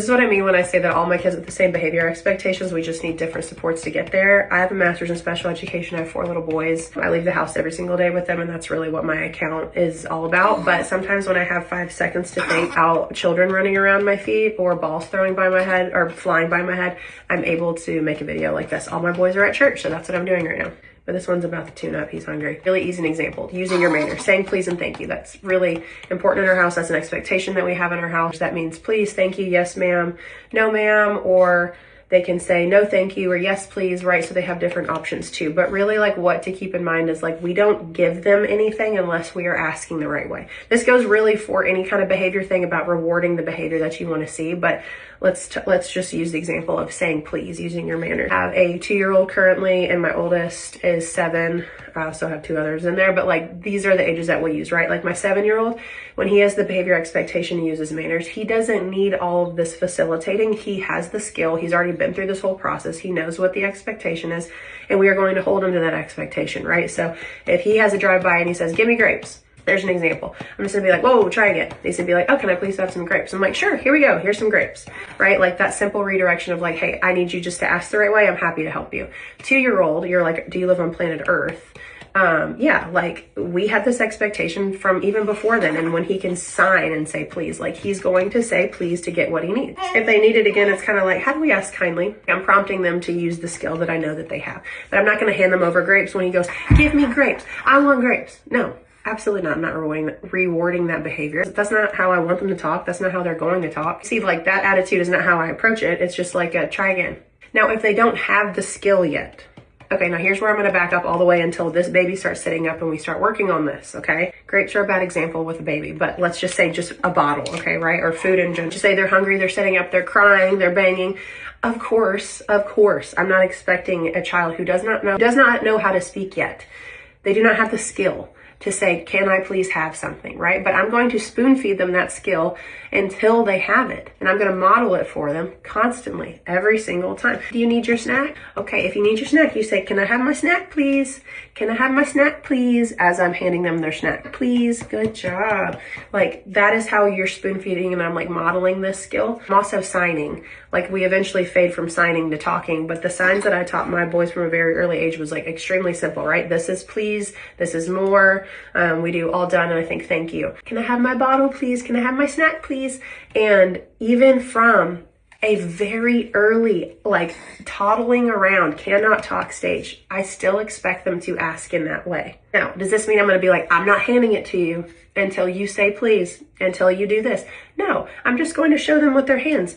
This is what I mean when I say that all my kids have the same behavior expectations. We just need different supports to get there. I have a master's in special education. I have 4 little boys. I leave the house every single day with them, and that's really what my account is all about. But sometimes when I have 5 seconds to think out children running around my feet or balls throwing by my head or flying by my head, I'm able to make a video like this. All my boys are at church, so that's what I'm doing right now. But this one's about to tune up. He's hungry. Really easy example. Using your manners. Saying please and thank you. That's really important in our house. That's an expectation that we have in our house. That means please, thank you, yes ma'am, no ma'am, or they can say no thank you or yes please, right? So they have different options too. But really, like, what to keep in mind is, like, we don't give them anything unless we are asking the right way. This goes really for any kind of behavior thing about rewarding the behavior that you want to see. But let's just use the example of saying please, using your manners. I have a 2-year-old currently, and my oldest is 7. I also have 2 others in there, but like, these are the ages that we use, right? Like my 7-year-old, when he has the behavior expectation to use his manners, he doesn't need all of this facilitating. He has the skill. He's already been through this whole process. He knows what the expectation is, and we are going to hold him to that expectation, right? So if he has a drive-by and he says, give me grapes, there's an example. I'm just gonna be like, whoa, try again. He's gonna be like, oh, can I please have some grapes? I'm like, sure, here we go. Here's some grapes, right? Like that simple redirection of like, hey, I need you just to ask the right way. I'm happy to help you. 2-year-old, you're like, do you live on planet Earth? Yeah, like we had this expectation from even before then. And when he can sign and say please, like he's going to say please to get what he needs. If they need it again, it's kind of like, how do we ask kindly? I'm prompting them to use the skill that I know that they have. But I'm not going to hand them over grapes when he goes, give me grapes. I want grapes. No. Absolutely not. I'm not rewarding that behavior. That's not how I want them to talk. That's not how they're going to talk. See, like that attitude is not how I approach it. It's just like a try again. Now, if they don't have the skill yet, okay, now here's where I'm going to back up all the way until this baby starts sitting up and we start working on this, okay? Grapes are a bad example with a baby, but let's just say just a bottle, okay, right? Or food in general. Just say they're hungry, they're sitting up, they're crying, they're banging. Of course, I'm not expecting a child who does not know how to speak yet. They do not have the skill to say, can I please have something, right? But I'm going to spoon feed them that skill until they have it. And I'm going to model it for them constantly, every single time. Do you need your snack? Okay, if you need your snack, you say, can I have my snack, please? Can I have my snack, please? As I'm handing them their snack, please. Good job. Like, that is how you're spoon feeding, and I'm like modeling this skill. I'm also signing. Like, we eventually fade from signing to talking, but the signs that I taught my boys from a very early age was like extremely simple, right? This is please, this is more. We do all done, and I think thank you. Can I have my bottle, please? Can I have my snack, please? And even from a very early, like toddling around, cannot talk stage, I still expect them to ask in that way. Now, does this mean I'm going to be like, I'm not handing it to you until you say please, until you do this? No, I'm just going to show them with their hands.